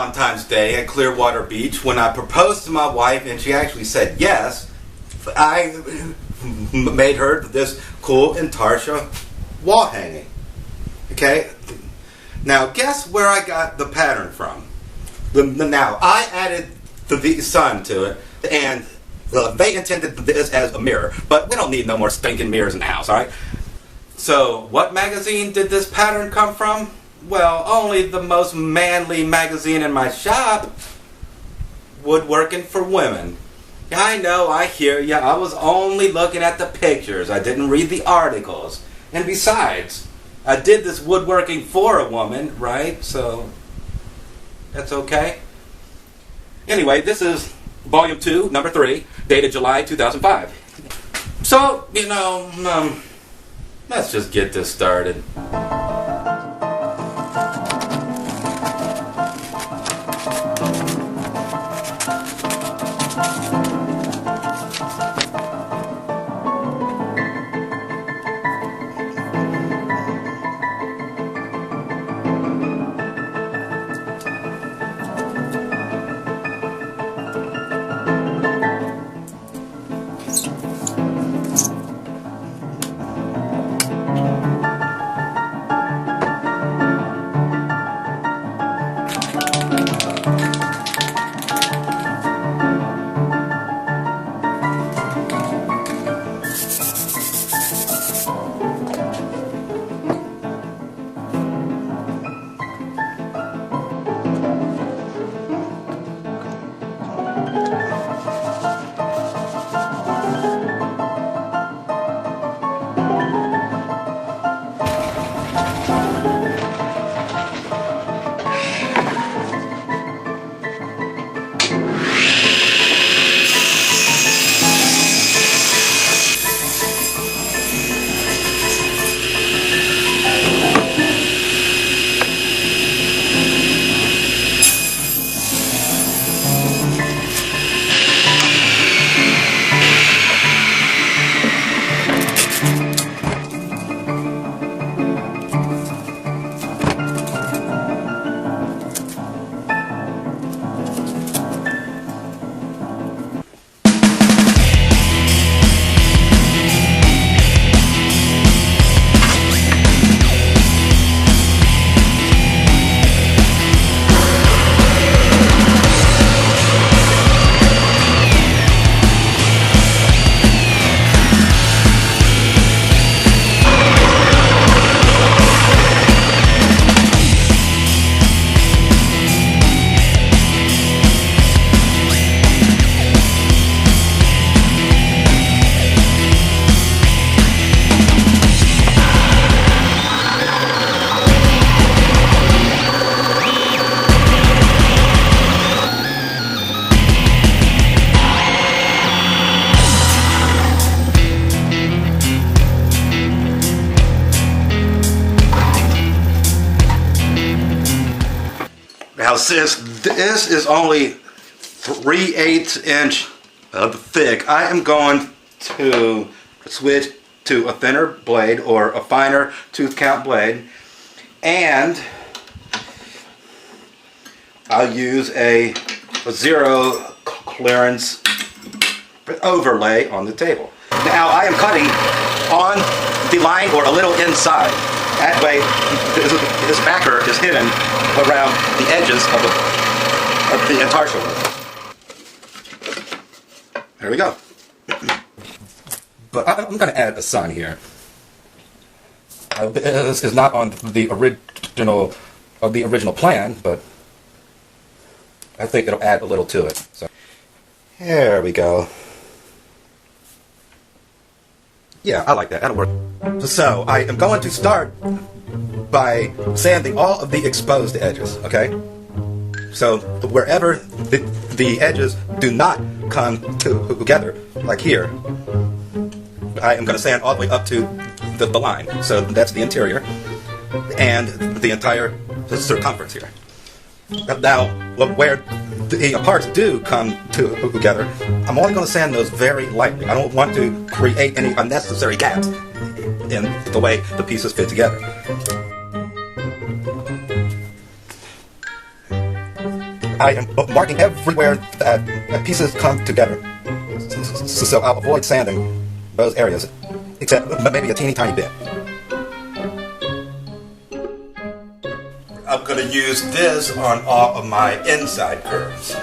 Valentine's Day at Clearwater Beach when I proposed to my wife and she actually said yes. I made her this cool Intarsia wall hanging. Okay? Now guess where I got the pattern from? Now I added the sun to it, and they intended this as a mirror, but we don't need no more stinking mirrors in the house, alright? So what magazine did this pattern come from? Well, only the most manly magazine in my shop, Woodworking for Women. I know, I hear ya. I was only looking at the pictures. I didn't read the articles. And besides, I did this woodworking for a woman, right? So, that's okay. Anyway, this is Volume 2, Number 3, dated July 2005. So, let's just get this started. Now since this is only 3/8 inch thick, I am going to switch to a thinner blade or a finer tooth count blade, and I'll use a zero clearance overlay on the table. Now I am cutting on the line or a little inside. That way this backer is hidden around the edges of the intarsia. There we go. But I'm going to add a sun here. This is not on the original plan, but I think it'll add a little to it. So there we go. Yeah, I like that. That'll work. So I am going to start by sanding all of the exposed edges, okay? So wherever the edges do not come together, like here, I am going to sand all the way up to the line. So that's the interior and the entire circumference here. Now, where the parts do come together, I'm only going to sand those very lightly. I don't want to create any unnecessary gaps in the way the pieces fit together. I am marking everywhere that pieces come together. So I'll avoid sanding those areas, except maybe a teeny tiny bit. I'm going to use this on all of my inside curves.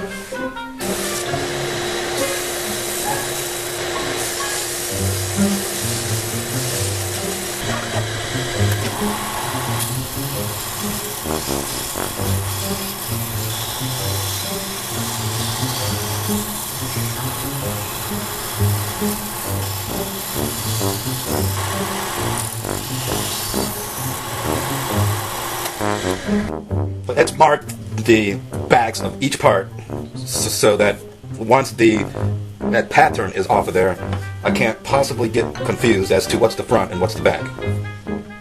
But let's mark the backs of each part so that once that pattern is off of there, I can't possibly get confused as to what's the front and what's the back.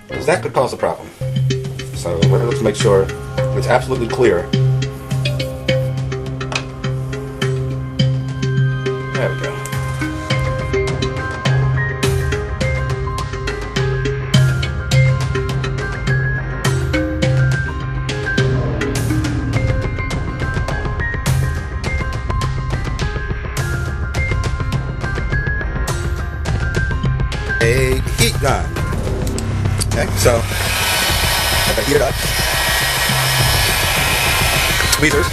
Because that could cause a problem. So let's make sure it's absolutely clear. There we go. A heat gun. Okay, so I heat it up. Tweezers.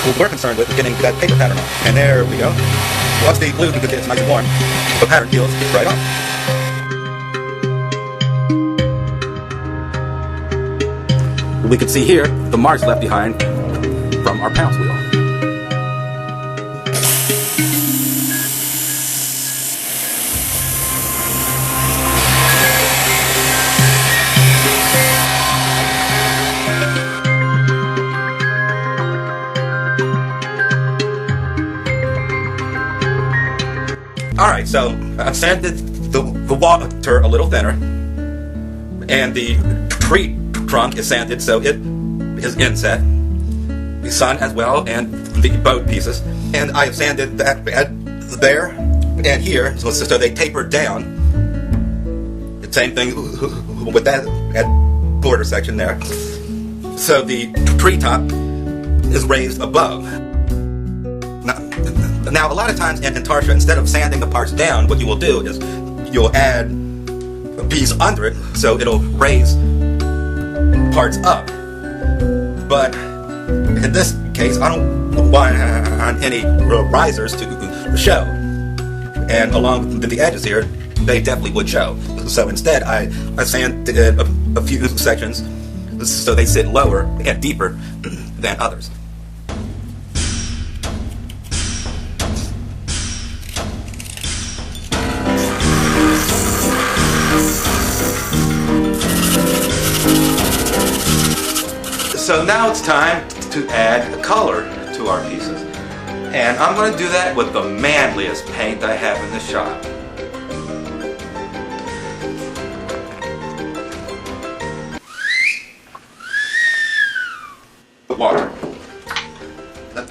Well, we're concerned with getting that paper pattern on. And there we go. Once the glue gets nice and warm, the pattern peels right off. We can see here the marks left behind from our pounce wheel. Alright, so I've sanded the water a little thinner, and the tree trunk is sanded so it is inset, the sun as well, and the boat pieces. And I have sanded that there and here so they taper down. The same thing with that border section there. So the treetop is raised above. Now, a lot of times in Tarsha, instead of sanding the parts down, what you will do is you'll add a piece under it, so it'll raise parts up. But in this case, I don't want any risers to show. And along the edges here, they definitely would show. So instead, I sanded a few sections so they sit lower and deeper than others. So now it's time to add color to our pieces. And I'm going to do that with the manliest paint I have in the shop. The water.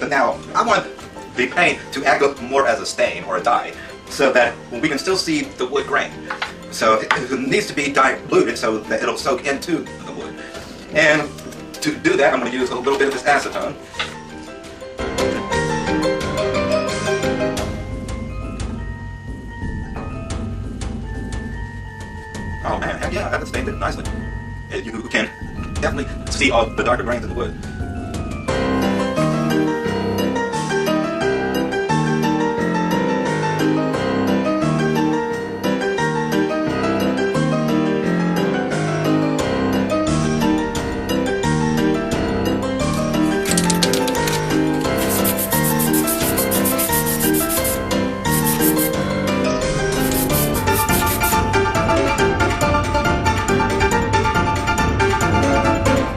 Now, I want the paint to act more as a stain or a dye, so that we can still see the wood grain. So it needs to be diluted so that it'll soak into the wood. And to do that, I'm going to use a little bit of this acetone. Oh man, yeah, that stained it nicely. You can definitely see all the darker grains in the wood.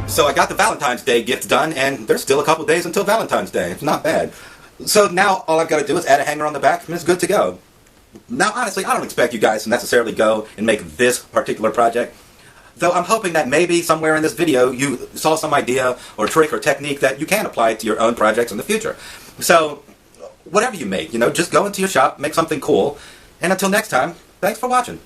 So I got the Valentine's Day gift done, and there's still a couple days until Valentine's Day. It's not bad. So now all I've got to do is add a hanger on the back, and it's good to go. Now, honestly, I don't expect you guys to necessarily go and make this particular project, though I'm hoping that maybe somewhere in this video you saw some idea or trick or technique that you can apply to your own projects in the future. So whatever you make, just go into your shop, make something cool, and until next time, thanks for watching.